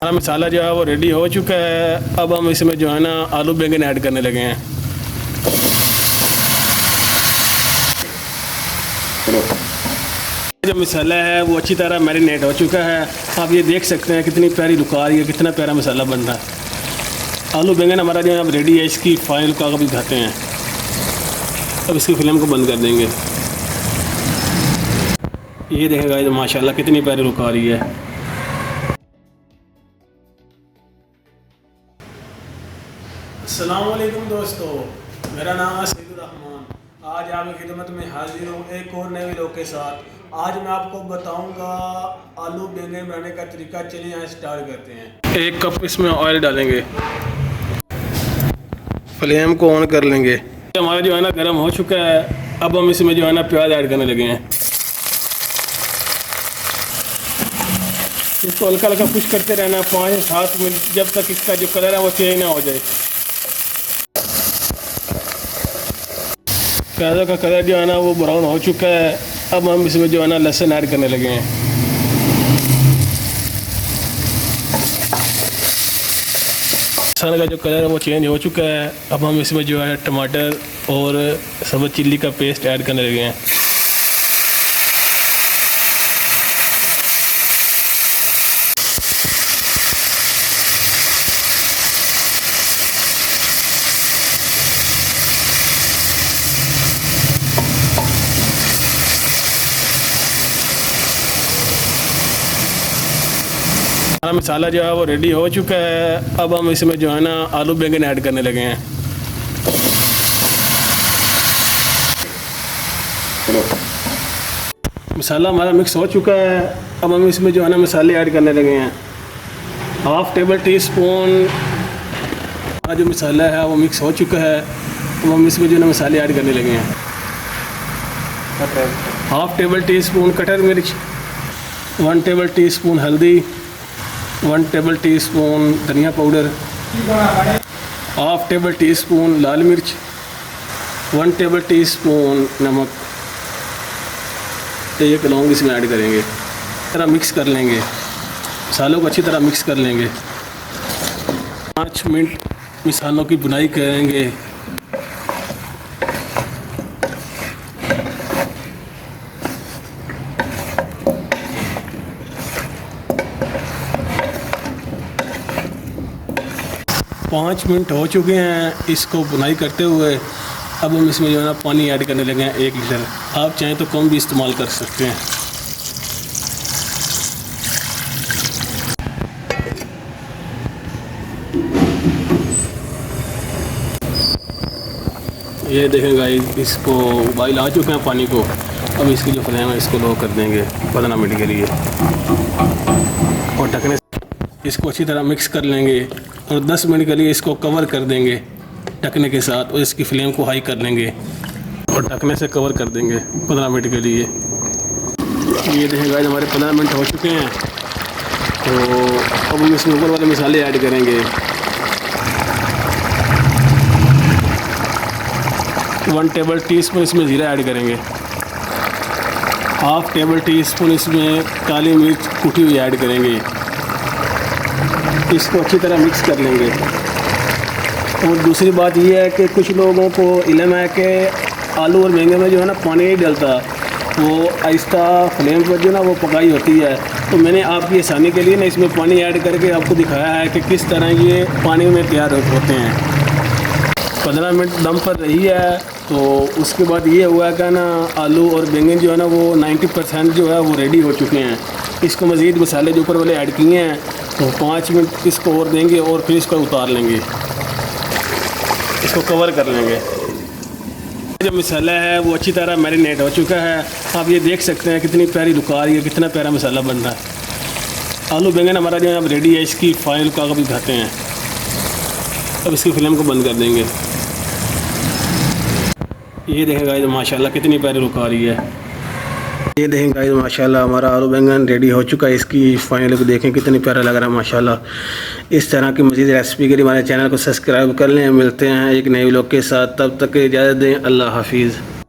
हमारा मसाला जो है वो रेडी हो चुका है। अब हम इसमें जो है ना आलू बैंगन ऐड करने लगे हैं। जो मसाला है वो अच्छी तरह मैरिनेट हो चुका है। आप ये देख सकते हैं कितनी प्यारी लुक आ रही है, कितना प्यारा मसाला बन रहा है। आलू बैंगन हमारा जो है अब रेडी है। इसकी फाइनल को अभी दिखाते हैं। अब इसकी फ्लेम को बंद कर देंगे। ये देखेगा तो माशाल्लाह कितनी प्यारी लुक आ रही है। अस्सलामुअलैकुम दोस्तों, मेरा नाम है सईदुर रहमान। आज आपकी खिदमत में हाजिर हूँ एक और नए वीडियो के साथ। आज मैं आपको बताऊंगा आलू बैंगन बनाने का तरीका। चलिए यहाँ स्टार्ट करते हैं। 1 कप इसमें ऑयल डालेंगे। फ्लेम को ऑन कर लेंगे। हमारा जो है ना गर्म हो चुका है। अब हम इसमें जो है ना प्याज ऐड करने लगे हैं। इसको हल्का हल्का खुश करते रहना 5 से 7 मिनट, जब तक इसका जो कलर है वो चेंज ना हो जाए। प्याज़ों का कलर जो है ना वो ब्राउन हो चुका है। अब हम इसमें जो है ना लहसुन ऐड करने लगे हैं। लहसुन का जो कलर है वो चेंज हो चुका है। अब हम इसमें जो है टमाटर और सब्ज़ चिल्ली का पेस्ट ऐड करने लगे हैं। हमारा मसाला जो है वो रेडी हो चुका है। अब हम इसमें जो है ना आलू बैंगन ऐड करने लगे हैं। मसाला हमारा मिक्स हो चुका है। अब हम इसमें जो है ना मसाले ऐड करने लगे हैं। 1/2 टेबल टी स्पून हमारा जो मसाला है वो मिक्स हो चुका है। अब हम इसमें जो है ना मसाले ऐड करने लगे हैं। 1/2 टेबल टी स्पून कटर मिर्च, 1 टेबल टी स्पून हल्दी, 1 टेबल टी स्पून धनिया पाउडर, 1/2 टेबल टी स्पून लाल मिर्च, 1 टेबल टी स्पून नमक। एक लौंग इसमें ऐड करेंगे। तरह मिक्स कर लेंगे। मसालों को अच्छी तरह मिक्स कर लेंगे। 5 मिनट मसालों की भुनाई करेंगे। पाँच मिनट हो चुके हैं इसको बुनाई करते हुए। अब हम इसमें जो है ना पानी ऐड करने लगे हैं 1 लीटर। आप चाहें तो कम भी इस्तेमाल कर सकते हैं। ये देखें गाइस, इसको उबाल आ चुके हैं पानी को। अब इसकी जो फ्लेम है इसको लो कर देंगे 15 मिनट के लिए और ढकने से इसको अच्छी तरह मिक्स कर लेंगे और 10 मिनट के लिए इसको कवर कर देंगे ढकने के साथ। और इसकी फ्लेम को हाई कर लेंगे और ढकने से कवर कर देंगे 15 मिनट के लिए। ये देखें गाइस, हमारे 15 मिनट हो चुके हैं। तो अब हम इसमें ऊपर वाले मसाले ऐड करेंगे। 1 टेबल टी स्पून इसमें ज़ीरा ऐड करेंगे। 1/2 टेबल टी स्पून इसमें काली मिर्च कुटी हुई ऐड करेंगे। इसको अच्छी तरह मिक्स कर लेंगे। और दूसरी बात यह है कि कुछ लोगों को इल्म है कि आलू और बैंगन में जो है ना पानी नहीं डलता, वो आहिस्ता फ्लेम पर जो ना वो पकाई होती है। तो मैंने आपकी आसानी के लिए ना इसमें पानी ऐड करके आपको दिखाया है कि किस तरह ये पानी में तैयार होते हैं। 15 मिनट दम पर रही है। तो उसके बाद ये हुआ कि ना आलू और बैंगन जो है ना वो 90% जो है वो रेडी हो चुके हैं। इसको मज़ीद मसाले जो ऊपर वाले ऐड किए हैं तो 5 मिनट इसको और देंगे और फिर इसको उतार लेंगे। इसको कवर कर लेंगे। जो मसाला है वो अच्छी तरह मैरिनेट हो चुका है। आप ये देख सकते हैं कितनी प्यारी लुक आ रही है, कितना प्यारा मसाला बन रहा है। आलू बैंगन हमारा जो है अब रेडी है। इसकी फाइनल को अभी दिखाते हैं। अब इसकी फ्लेम को बंद कर देंगे। ये देखें गाइस, माशाल्लाह कितनी प्यारी लुक आ रही है। ये देखें गाइस, माशाल्लाह हमारा आलू बैंगन रेडी हो चुका है। इसकी फाइनल को देखें कितनी प्यारा लग रहा है माशाल्लाह। इस तरह की मज़ीद रेसिपी के लिए हमारे चैनल को सब्सक्राइब कर लें। मिलते हैं एक नए व्लॉग के साथ, तब तक इजाज़त दें। अल्लाह हाफिज़।